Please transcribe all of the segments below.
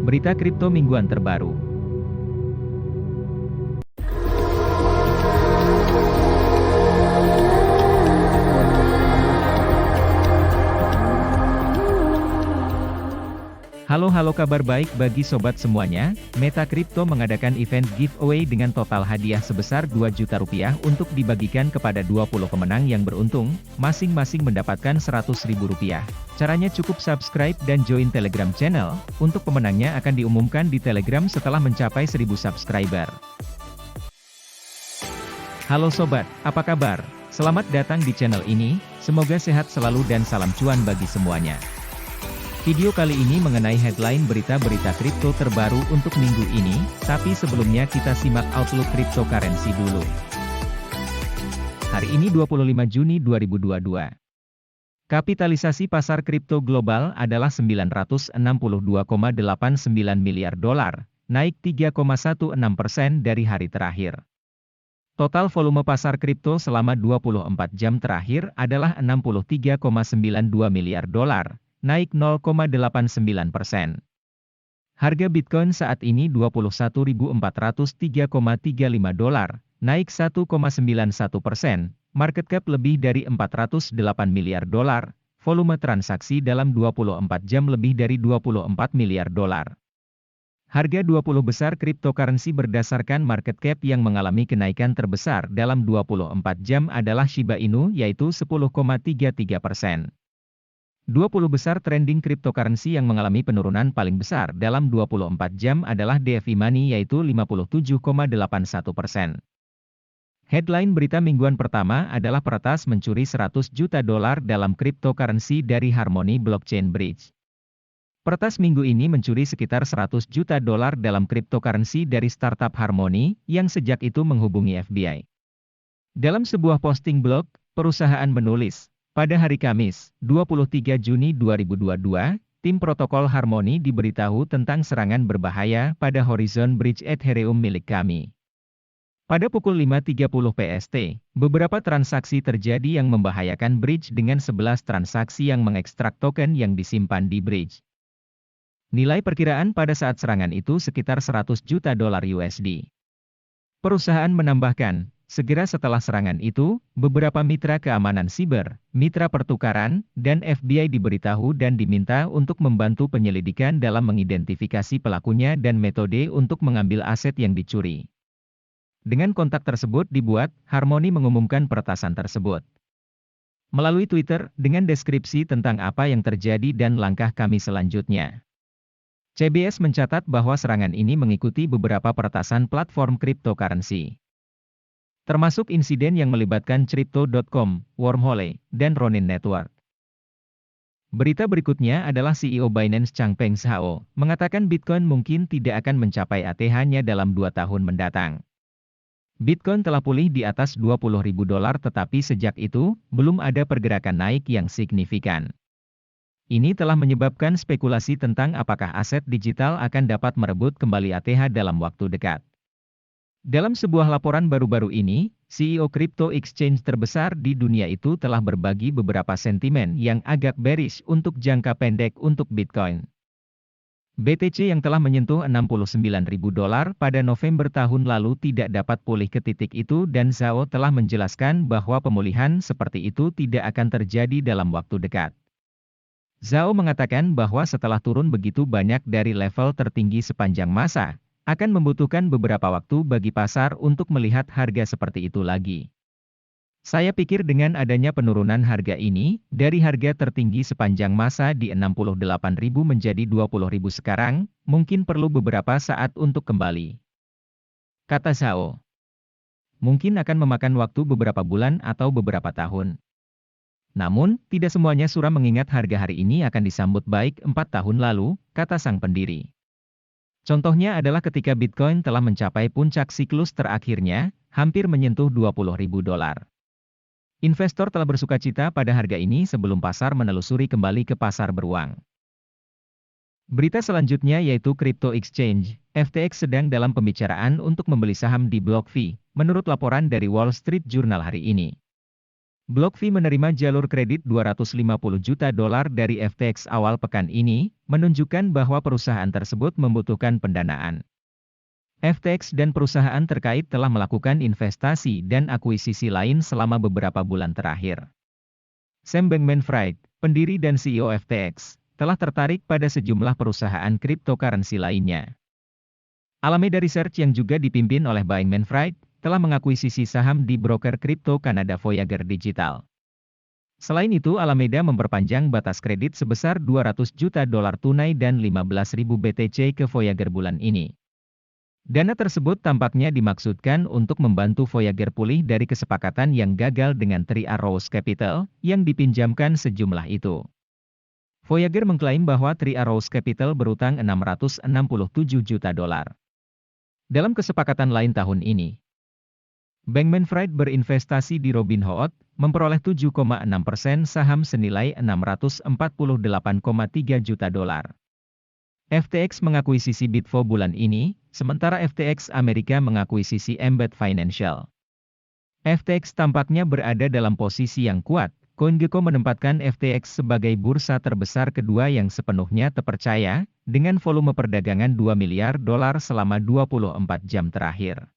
Berita kripto mingguan terbaru. Halo kabar baik bagi sobat semuanya. Meta Crypto mengadakan event giveaway dengan total hadiah sebesar 2 juta rupiah untuk dibagikan kepada 20 pemenang yang beruntung, masing-masing mendapatkan 100 ribu rupiah. Caranya cukup subscribe dan join Telegram channel. Untuk pemenangnya akan diumumkan di Telegram setelah mencapai 1000 subscriber. Halo sobat, apa kabar? Selamat datang di channel ini, semoga sehat selalu dan salam cuan bagi semuanya. Video kali ini mengenai headline berita-berita kripto terbaru untuk minggu ini, tapi sebelumnya kita simak outlook cryptocurrency dulu. Hari ini 25 Juni 2022. Kapitalisasi pasar kripto global adalah 962,89 miliar dolar, naik 3,16% dari hari terakhir. Total volume pasar kripto selama 24 jam terakhir adalah 63,92 miliar dolar, naik 0,89%. Harga Bitcoin saat ini 21.403,35 dolar, naik 1,91%, market cap lebih dari 408 miliar dolar, volume transaksi dalam 24 jam lebih dari 24 miliar dolar. Harga 20 besar cryptocurrency berdasarkan market cap yang mengalami kenaikan terbesar dalam 24 jam adalah Shiba Inu yaitu 10,33%. 20 besar trending cryptocurrency yang mengalami penurunan paling besar dalam 24 jam adalah DeFi Money yaitu 57,81%. Headline berita mingguan pertama adalah peretas mencuri 100 juta dolar dalam cryptocurrency dari Harmony Blockchain Bridge. Peretas minggu ini mencuri sekitar 100 juta dolar dalam cryptocurrency dari startup Harmony, yang sejak itu menghubungi FBI. Dalam sebuah posting blog, perusahaan menulis, pada hari Kamis, 23 Juni 2022, tim protokol Harmony diberitahu tentang serangan berbahaya pada Horizon Bridge Ethereum milik kami. Pada pukul 5.30 PST, beberapa transaksi terjadi yang membahayakan bridge dengan 11 transaksi yang mengekstrak token yang disimpan di bridge. Nilai perkiraan pada saat serangan itu sekitar 100 juta dolar USD. Perusahaan menambahkan, segera setelah serangan itu, beberapa mitra keamanan siber, mitra pertukaran, dan FBI diberitahu dan diminta untuk membantu penyelidikan dalam mengidentifikasi pelakunya dan metode untuk mengambil aset yang dicuri. Dengan kontak tersebut dibuat, Harmony mengumumkan peretasan tersebut melalui Twitter, dengan deskripsi tentang apa yang terjadi dan langkah kami selanjutnya. CBS mencatat bahwa serangan ini mengikuti beberapa peretasan platform cryptocurrency, termasuk insiden yang melibatkan Crypto.com, Wormhole, dan Ronin Network. Berita berikutnya adalah CEO Binance Changpeng Zhao, mengatakan Bitcoin mungkin tidak akan mencapai ATH-nya dalam 2 tahun mendatang. Bitcoin telah pulih di atas 20.000 dolar tetapi sejak itu, belum ada pergerakan naik yang signifikan. Ini telah menyebabkan spekulasi tentang apakah aset digital akan dapat merebut kembali ATH dalam waktu dekat. Dalam sebuah laporan baru-baru ini, CEO crypto exchange terbesar di dunia itu telah berbagi beberapa sentimen yang agak bearish untuk jangka pendek untuk Bitcoin. BTC yang telah menyentuh 69.000 dolar pada November tahun lalu tidak dapat pulih ke titik itu dan Zhao telah menjelaskan bahwa pemulihan seperti itu tidak akan terjadi dalam waktu dekat. Zhao mengatakan bahwa setelah turun begitu banyak dari level tertinggi sepanjang masa, akan membutuhkan beberapa waktu bagi pasar untuk melihat harga seperti itu lagi. Saya pikir dengan adanya penurunan harga ini, dari harga tertinggi sepanjang masa di 68.000 menjadi 20.000 sekarang, mungkin perlu beberapa saat untuk kembali, kata Zhao. Mungkin akan memakan waktu beberapa bulan atau beberapa tahun. Namun, tidak semuanya suram mengingat harga hari ini akan disambut baik 4 tahun lalu, kata sang pendiri. Contohnya adalah ketika Bitcoin telah mencapai puncak siklus terakhirnya, hampir menyentuh 20.000 dolar. Investor telah bersukacita pada harga ini sebelum pasar menelusuri kembali ke pasar beruang. Berita selanjutnya yaitu Crypto Exchange, FTX sedang dalam pembicaraan untuk membeli saham di BlockFi, menurut laporan dari Wall Street Journal hari ini. BlockFi menerima jalur kredit 250 juta dolar dari FTX awal pekan ini, menunjukkan bahwa perusahaan tersebut membutuhkan pendanaan. FTX dan perusahaan terkait telah melakukan investasi dan akuisisi lain selama beberapa bulan terakhir. Sam Bankman-Fried, pendiri dan CEO FTX, telah tertarik pada sejumlah perusahaan cryptocurrency lainnya. Alameda Research yang juga dipimpin oleh Bankman-Fried, telah mengakuisisi saham di broker kripto Kanada Voyager Digital. Selain itu, Alameda memperpanjang batas kredit sebesar 200 juta dolar tunai dan 15.000 BTC ke Voyager bulan ini. Dana tersebut tampaknya dimaksudkan untuk membantu Voyager pulih dari kesepakatan yang gagal dengan Three Arrows Capital, yang dipinjamkan sejumlah itu. Voyager mengklaim bahwa Three Arrows Capital berutang 667 juta dolar. Dalam kesepakatan lain tahun ini, Bankman-Fried berinvestasi di Robinhood, memperoleh 7,6% saham senilai 648,3 juta dolar. FTX mengakuisisi Bitvo bulan ini, sementara FTX Amerika mengakuisisi Embedded Financial. FTX tampaknya berada dalam posisi yang kuat. CoinGecko menempatkan FTX sebagai bursa terbesar kedua yang sepenuhnya terpercaya, dengan volume perdagangan 2 miliar dolar selama 24 jam terakhir.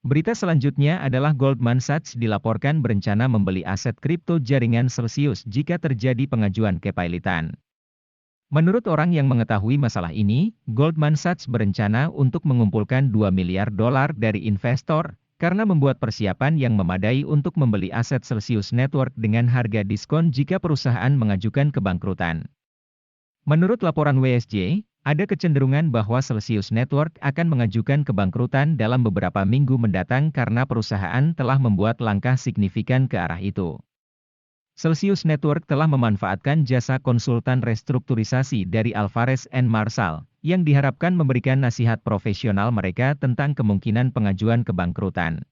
Berita selanjutnya adalah Goldman Sachs dilaporkan berencana membeli aset kripto jaringan Celsius jika terjadi pengajuan kepailitan. Menurut orang yang mengetahui masalah ini, Goldman Sachs berencana untuk mengumpulkan 2 miliar dolar dari investor, karena membuat persiapan yang memadai untuk membeli aset Celsius Network dengan harga diskon jika perusahaan mengajukan kebangkrutan. Menurut laporan WSJ, ada kecenderungan bahwa Celsius Network akan mengajukan kebangkrutan dalam beberapa minggu mendatang karena perusahaan telah membuat langkah signifikan ke arah itu. Celsius Network telah memanfaatkan jasa konsultan restrukturisasi dari Alvarez & Marsal, yang diharapkan memberikan nasihat profesional mereka tentang kemungkinan pengajuan kebangkrutan.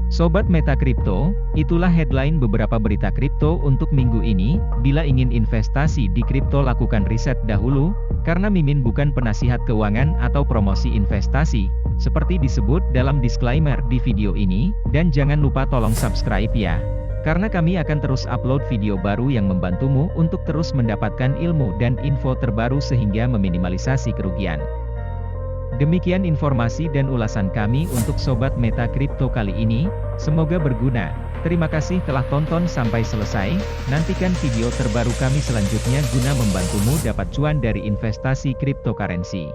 Sobat Meta Kripto, itulah headline beberapa berita kripto untuk minggu ini. Bila ingin investasi di kripto, lakukan riset dahulu, karena Mimin bukan penasihat keuangan atau promosi investasi, seperti disebut dalam disclaimer di video ini, dan jangan lupa tolong subscribe ya. Karena kami akan terus upload video baru yang membantumu untuk terus mendapatkan ilmu dan info terbaru sehingga meminimalisasi kerugian. Demikian informasi dan ulasan kami untuk Sobat Meta Kripto kali ini, semoga berguna. Terima kasih telah tonton sampai selesai, nantikan video terbaru kami selanjutnya guna membantumu dapat cuan dari investasi cryptocurrency.